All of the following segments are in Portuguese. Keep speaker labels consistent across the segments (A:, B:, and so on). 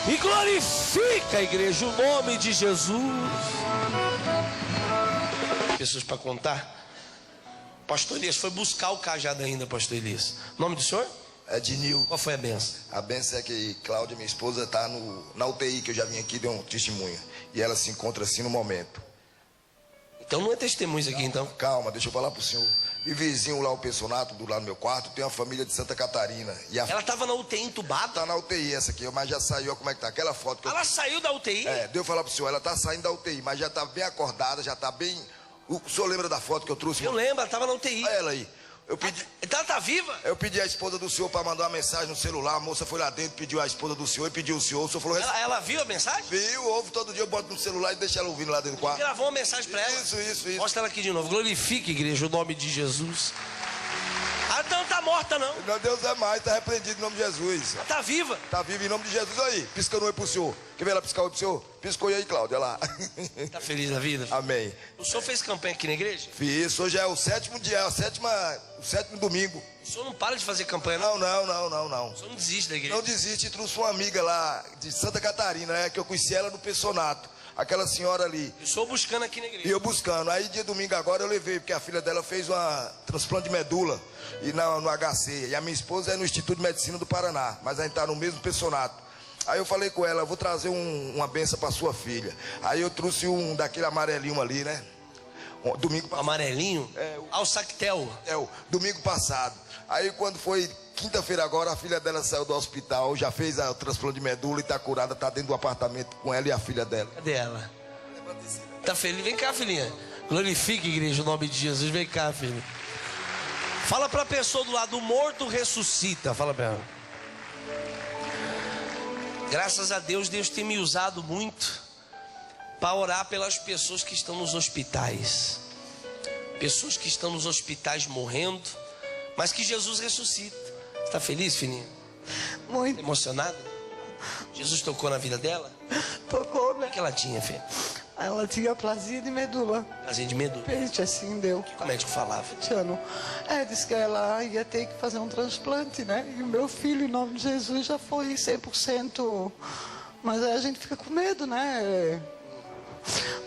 A: E glorifica, igreja, o nome de Jesus. Pessoas para contar. Pastor Elias foi buscar o cajado ainda, pastor Elias. Nome do senhor?
B: É de Nil.
A: Qual foi a benção?
B: A benção é que Cláudia, minha esposa, está na UTI, que eu já vim aqui, dei um testemunho. E ela se encontra assim no momento.
A: Então não é testemunho isso aqui, então?
B: Calma, deixa eu falar pro senhor. E vizinho lá, o pensionato, do lado do meu quarto, tem uma família de Santa Catarina. E
A: Ela estava na UTI entubada?
B: Tá na UTI essa aqui, mas já saiu, olha como é que tá. Aquela foto que
A: Ela saiu da UTI?
B: Deu eu falar pro senhor, ela tá saindo da UTI, mas já tá bem acordada, já tá bem... O senhor lembra da foto que eu trouxe?
A: Eu lembro, ela estava na UTI.
B: Olha ela aí. Eu pedi...
A: Então ela tá viva?
B: Eu pedi a esposa do senhor para mandar uma mensagem no celular. A moça foi lá dentro, pediu a esposa do senhor e pediu o senhor. O senhor falou...
A: Ela viu a mensagem?
B: Viu, ouve todo dia, eu boto no celular e deixo ela ouvindo lá dentro do quarto.
A: Gravou uma mensagem para ela?
B: Isso.
A: Mostra ela aqui de novo. Glorifique, igreja, o nome de Jesus. Ela não tá morta, não.
B: Meu Deus é mais, tá repreendido em nome de Jesus.
A: Ela tá viva.
B: Tá viva em nome de Jesus aí, piscando oi pro senhor. Quer ver ela piscar oi pro senhor? Piscou aí, Cláudia, lá.
A: Tá feliz da vida?
B: Amém.
A: O senhor fez campanha aqui na igreja?
B: Fiz, hoje é o sétimo dia, o sétimo domingo.
A: O senhor não para de fazer campanha, não?
B: Não.
A: O senhor não desiste da igreja?
B: Não desiste, trouxe uma amiga lá de Santa Catarina, né? Que eu conheci ela no pensionato. Aquela senhora ali.
A: Eu sou buscando aqui na igreja.
B: E eu buscando. Aí dia domingo agora eu levei, porque a filha dela fez uma transplante de medula e no HC. E a minha esposa é no Instituto de Medicina do Paraná, mas a gente tá no mesmo pensionato. Aí eu falei com ela, eu vou trazer uma benção para sua filha. Aí eu trouxe um daquele amarelinho ali, né? Domingo passado.
A: Amarelinho? O Sactel.
B: Domingo passado. Aí quando foi quinta-feira agora, a filha dela saiu do hospital, já fez o transplante de medula e tá curada, tá dentro do apartamento com ela e a filha dela.
A: Cadê ela? Tá feliz? Vem cá, filhinha. Glorifique, igreja, o nome de Jesus. Vem cá, filho. Fala pra pessoa do lado, o morto ressuscita. Fala pra ela. Graças a Deus, Deus tem me usado muito para orar pelas pessoas que estão nos hospitais. Pessoas que estão nos hospitais morrendo, mas que Jesus ressuscita. Você tá feliz, filhinha?
C: Muito.
A: Emocionada? Jesus tocou na vida dela?
C: Tocou, né?
A: O que ela tinha, filha?
C: Ela tinha aplasia de medula.
A: Aplasia de medula?
C: Peixe, assim, deu.
A: O que o médico falava?
C: Tiano. Disse que ela ia ter que fazer um transplante, né? E o meu filho, em nome de Jesus, já foi 100%. Mas aí a gente fica com medo, né?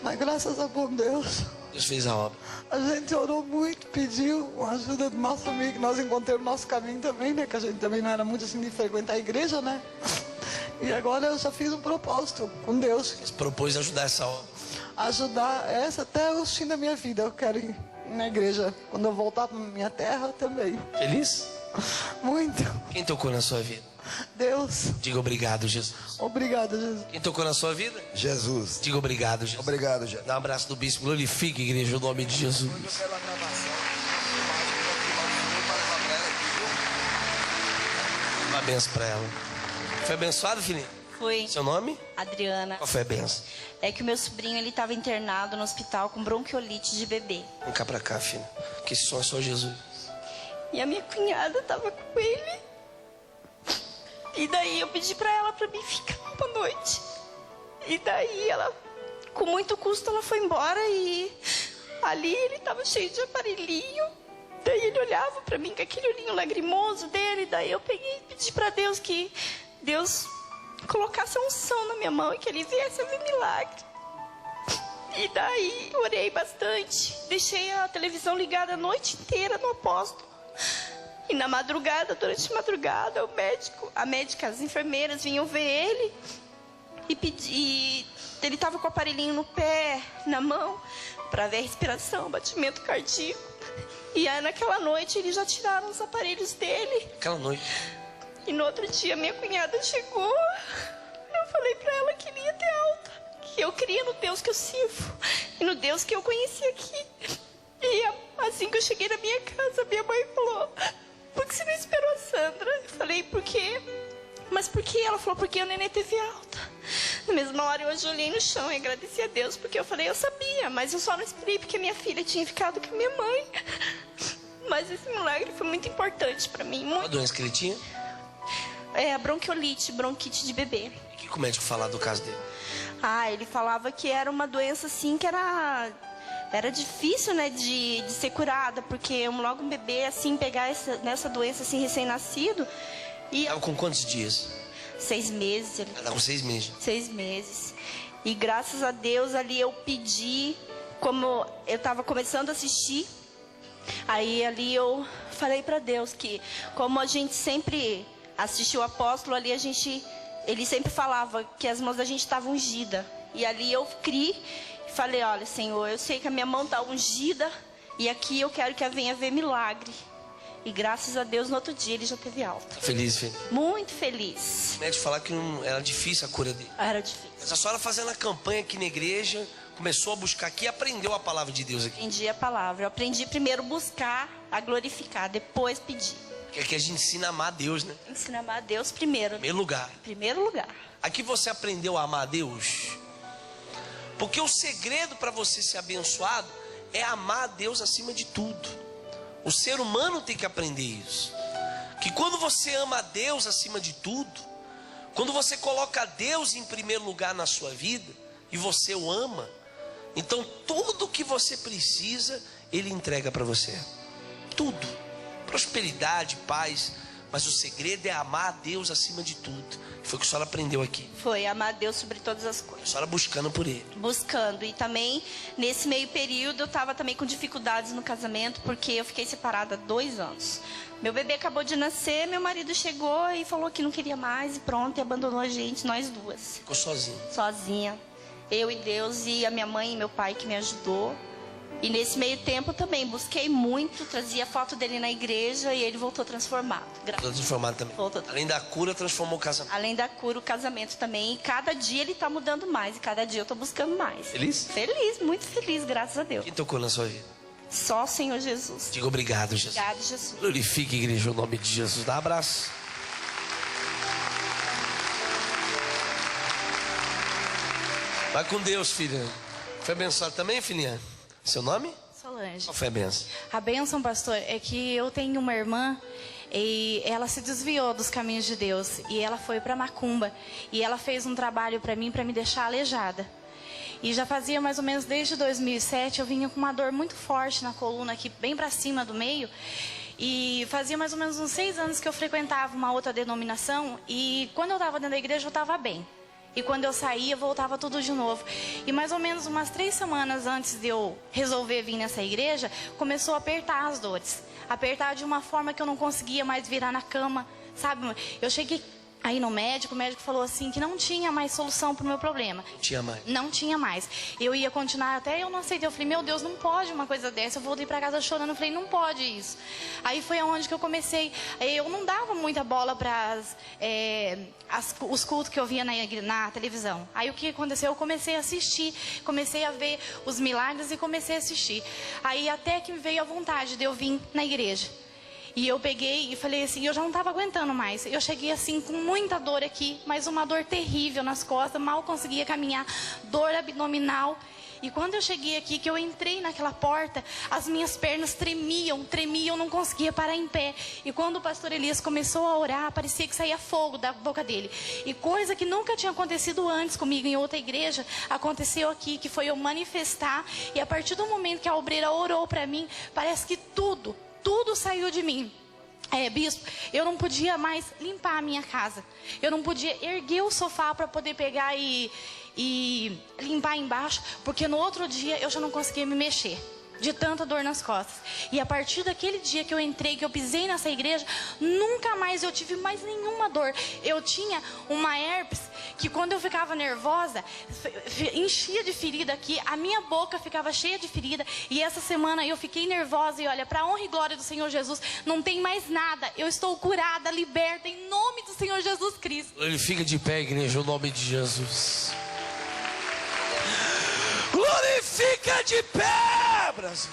C: Mas graças a bom Deus,
A: Deus fez a obra.
C: a gente orou muito, pediu a ajuda do nosso amigo. Nós encontramos o nosso caminho também, né? Que a gente também não era muito assim de frequentar a igreja, né? E agora eu já fiz um propósito com Deus.
A: Você propôs ajudar essa obra.
C: Ajudar essa até o fim da minha vida. Eu quero ir na igreja quando eu voltar para minha terra também.
A: Feliz?
C: Muito.
A: Quem tocou na sua vida?
C: Deus.
A: Diga obrigado, Jesus.
C: Obrigada, Jesus.
A: Quem tocou na sua vida?
B: Jesus.
A: Diga obrigado, Jesus.
B: Obrigado, Jesus.
A: Dá um abraço do bispo. Glorifique, igreja, o nome de Jesus. Uma benção para ela. Foi abençoado, filhinho?
D: Foi.
A: Seu nome?
D: Adriana.
A: Qual foi a benção?
D: É que o meu sobrinho, ele estava internado no hospital com bronquiolite de bebê.
A: Vem cá pra cá, filho. Que esse som é só Jesus.
D: E a minha cunhada estava com ele. E daí eu pedi pra ela pra mim ficar uma noite. E daí ela, com muito custo, ela foi embora e ali ele tava cheio de aparelhinho. Daí ele olhava pra mim com aquele olhinho lagrimoso dele. Daí eu peguei e pedi pra Deus que Deus colocasse a unção na minha mão e que ele viesse a ver milagre. E daí orei bastante. Deixei a televisão ligada a noite inteira no apóstolo. E na madrugada, durante a madrugada, a médica, as enfermeiras vinham ver ele e ele estava com o aparelhinho no pé, na mão, para ver a respiração, batimento cardíaco. E aí naquela noite eles já tiraram os aparelhos dele.
A: Aquela noite.
D: E no outro dia minha cunhada chegou. Eu falei para ela que ele ia ter alta, que eu cria no Deus que eu sirvo e no Deus que eu conheci aqui. E assim que eu cheguei na minha casa, minha mãe falou: por que você não esperou a Sandra? Eu falei: por quê? Mas por quê? Ela falou: porque a neném teve alta. Na mesma hora eu ajoelhei no chão e agradeci a Deus, porque eu falei: eu sabia, mas eu só não esperei porque minha filha tinha ficado com a minha mãe. Mas esse milagre foi muito importante pra mim.
A: Qual a doença que ele tinha?
D: É a bronquite de bebê.
A: E o que o médico falava do caso dele?
D: Ele falava que era uma doença assim que era difícil, né, de ser curada, porque logo um bebê assim pegar nessa doença assim recém-nascido e
A: Tava com quantos dias?
D: 6 meses.
A: Ela tá com 6 meses.
D: 6 meses. E graças a Deus ali eu pedi, como eu estava começando a assistir, aí ali eu falei para Deus que, como a gente sempre assistiu o apóstolo, ali ele sempre falava que as mãos da gente estavam ungidas. E ali eu criei e falei, olha, Senhor, eu sei que a minha mão está ungida e aqui eu quero que venha ver milagre. E graças a Deus, no outro dia, ele já teve alta.
A: Feliz, filho?
D: Muito feliz.
A: O médico falar que não era difícil a cura dele.
D: Era difícil.
A: Mas a senhora fazendo a campanha aqui na igreja, começou a buscar aqui e aprendeu a palavra de Deus aqui.
D: Aprendi a palavra. Eu aprendi primeiro buscar, a glorificar, depois pedir.
A: Porque aqui a gente ensina a amar a Deus, né?
D: Ensina a amar a Deus primeiro.
A: Em primeiro lugar.
D: Em primeiro lugar.
A: Aqui você aprendeu a amar a Deus. Porque o segredo para você ser abençoado é amar a Deus acima de tudo. O ser humano tem que aprender isso. Que quando você ama a Deus acima de tudo, quando você coloca Deus em primeiro lugar na sua vida, e você o ama, então tudo que você precisa, Ele entrega para você. Tudo. Prosperidade, paz. Mas o segredo é amar a Deus acima de tudo. Foi o que a senhora aprendeu aqui.
D: Foi amar a Deus sobre todas as coisas.
A: A senhora buscando por Ele.
D: Buscando. E também, nesse meio período, eu estava também com dificuldades no casamento, porque eu fiquei separada há 2 anos. Meu bebê acabou de nascer, meu marido chegou e falou que não queria mais e pronto, e abandonou a gente, nós duas.
A: Ficou sozinho.
D: Sozinha. Eu e Deus, e a minha mãe e meu pai que me ajudou. E nesse meio tempo também busquei muito, trazia foto dele na igreja e ele voltou transformado.
A: Voltou transformado também.
D: Voltou.
A: Além da cura, transformou o casamento.
D: Além da cura, o casamento também. E cada dia ele está mudando mais. E cada dia eu estou buscando mais.
A: Feliz?
D: Feliz, muito feliz, graças a Deus.
A: Quem tocou na sua vida?
D: Só o Senhor Jesus.
A: Diga obrigado, Jesus.
D: Obrigado, Jesus.
A: Glorifique, igreja, o nome de Jesus. Dá um abraço. Vai com Deus, filha. Foi abençoado também, filhinha? Seu nome?
E: Solange.
A: Qual foi a benção?
E: A bênção, pastor, é que eu tenho uma irmã e ela se desviou dos caminhos de Deus e ela foi para Macumba e ela fez um trabalho para mim, para me deixar aleijada. E já fazia mais ou menos desde 2007, eu vinha com uma dor muito forte na coluna aqui, bem para cima do meio. E fazia mais ou menos uns 6 anos que eu frequentava uma outra denominação e quando eu estava dentro da igreja eu estava bem. E quando eu saía, voltava tudo de novo. E mais ou menos umas 3 semanas antes de eu resolver vir nessa igreja, começou a apertar as dores. Apertar de uma forma que eu não conseguia mais virar na cama, sabe? Eu cheguei aí no médico, o médico falou assim que não tinha mais solução para o meu problema.
A: Não tinha mais.
E: Não tinha mais. Eu ia continuar até eu não aceitei. Eu falei, meu Deus, não pode uma coisa dessa. Eu voltei para casa chorando. Eu falei, não pode isso. Aí foi aonde que eu comecei. Eu não dava muita bola para os cultos que eu via na televisão. Aí o que aconteceu? Eu comecei a assistir. Comecei a ver os milagres e comecei a assistir. Aí até que me veio a vontade de eu vir na igreja. E eu peguei e falei assim, eu já não estava aguentando mais. Eu cheguei assim com muita dor aqui, mas uma dor terrível nas costas, mal conseguia caminhar, dor abdominal. E quando eu cheguei aqui, que eu entrei naquela porta, as minhas pernas tremiam, não conseguia parar em pé. E quando o pastor Elias começou a orar, parecia que saía fogo da boca dele. E coisa que nunca tinha acontecido antes comigo em outra igreja, aconteceu aqui, que foi eu manifestar. E a partir do momento que a obreira orou para mim, parece que tudo saiu de mim. Bispo, eu não podia mais limpar a minha casa. Eu não podia erguer o sofá para poder pegar e limpar embaixo, porque no outro dia eu já não conseguia me mexer, de tanta dor nas costas. E a partir daquele dia que eu entrei, que eu pisei nessa igreja, nunca mais eu tive mais nenhuma dor. Eu tinha uma herpes que quando eu ficava nervosa, enchia de ferida aqui, a minha boca ficava cheia de ferida. E essa semana eu fiquei nervosa e olha, para a honra e glória do Senhor Jesus, não tem mais nada. Eu estou curada, liberta, em nome do Senhor Jesus Cristo.
A: Ele fica de pé, igreja, o nome de Jesus. Glorifica de pé, Brasil.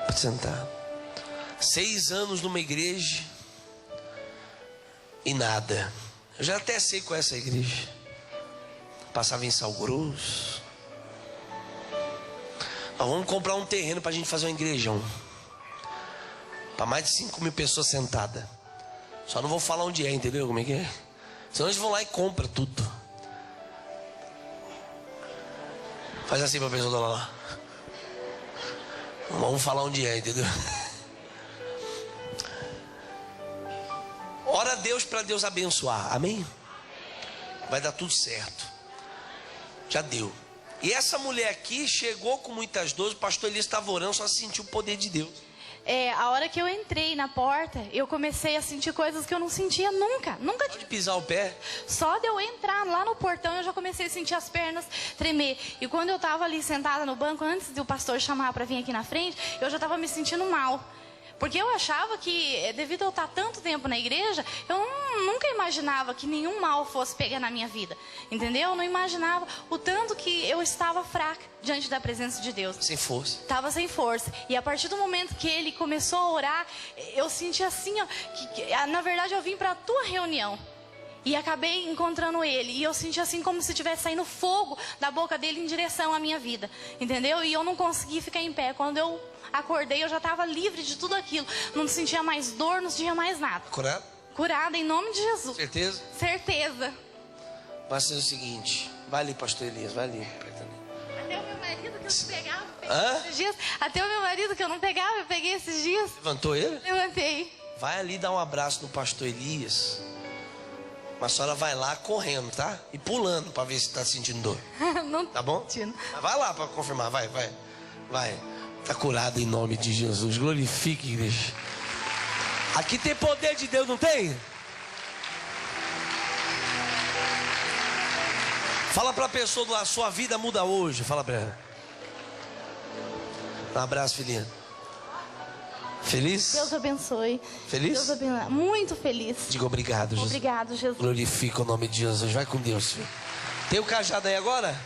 A: Pode sentar. 6 anos numa igreja e nada. Eu já até sei qual é essa igreja. Passava em Sal Grosso. Nós vamos comprar um terreno para a gente fazer um igrejão. Para mais de 5.000 pessoas sentadas. Só não vou falar onde é, entendeu como é que é? Senão eles vão lá e compram tudo. Faz assim pra pessoa lá. Vamos falar onde é, entendeu? Ora a Deus para Deus abençoar, amém? Vai dar tudo certo. Já deu. E essa mulher aqui chegou com muitas dores. O pastor Elias estava orando, só sentiu o poder de Deus.
E: A hora que eu entrei na porta, eu comecei a sentir coisas que eu não sentia nunca. Nunca
A: Pode pisar o pé.
E: Só de eu entrar lá no portão, eu já comecei a sentir as pernas tremer. E quando eu estava ali sentada no banco, antes do pastor chamar para vir aqui na frente, eu já estava me sentindo mal. Porque eu achava que, devido a eu estar tanto tempo na igreja, eu nunca imaginava que nenhum mal fosse pegar na minha vida. Entendeu? Eu não imaginava o tanto que eu estava fraca diante da presença de Deus.
A: Sem força.
E: Estava sem força. E a partir do momento que ele começou a orar, eu senti assim, ó, na verdade eu vim para a tua reunião. E acabei encontrando ele. E eu senti assim como se estivesse saindo fogo da boca dele em direção à minha vida. Entendeu? E eu não consegui ficar em pé. Quando eu acordei, eu já estava livre de tudo aquilo. Não sentia mais dor, não sentia mais nada.
A: Curado?
E: Curada em nome de Jesus.
A: Certeza?
E: Certeza.
A: Vai ser o seguinte. Vai ali, pastor Elias. Vai ali.
E: Até o meu marido que eu não pegava, eu peguei
A: Hã?
E: esses dias. Até o meu marido que eu não pegava, eu peguei esses dias.
A: Levantou ele?
E: Levantei.
A: Vai ali dar um abraço no pastor Elias. Mas a senhora vai lá correndo, tá? E pulando para ver se tá sentindo dor.
E: Não
A: Tá bom?
E: sentindo.
A: Mas vai lá para confirmar. Vai. Tá curado em nome de Jesus. Glorifique, igreja. Aqui tem poder de Deus, não tem? Fala para a pessoa do lado, sua vida muda hoje. Fala para ela. Um abraço, filhinha. Feliz?
E: Deus abençoe.
A: Feliz?
E: Deus abençoe. Muito feliz.
A: Diga obrigado, Jesus.
E: Obrigado, Jesus.
A: Glorifica o nome de Jesus. Vai com Deus, filho. Tem o cajado aí agora?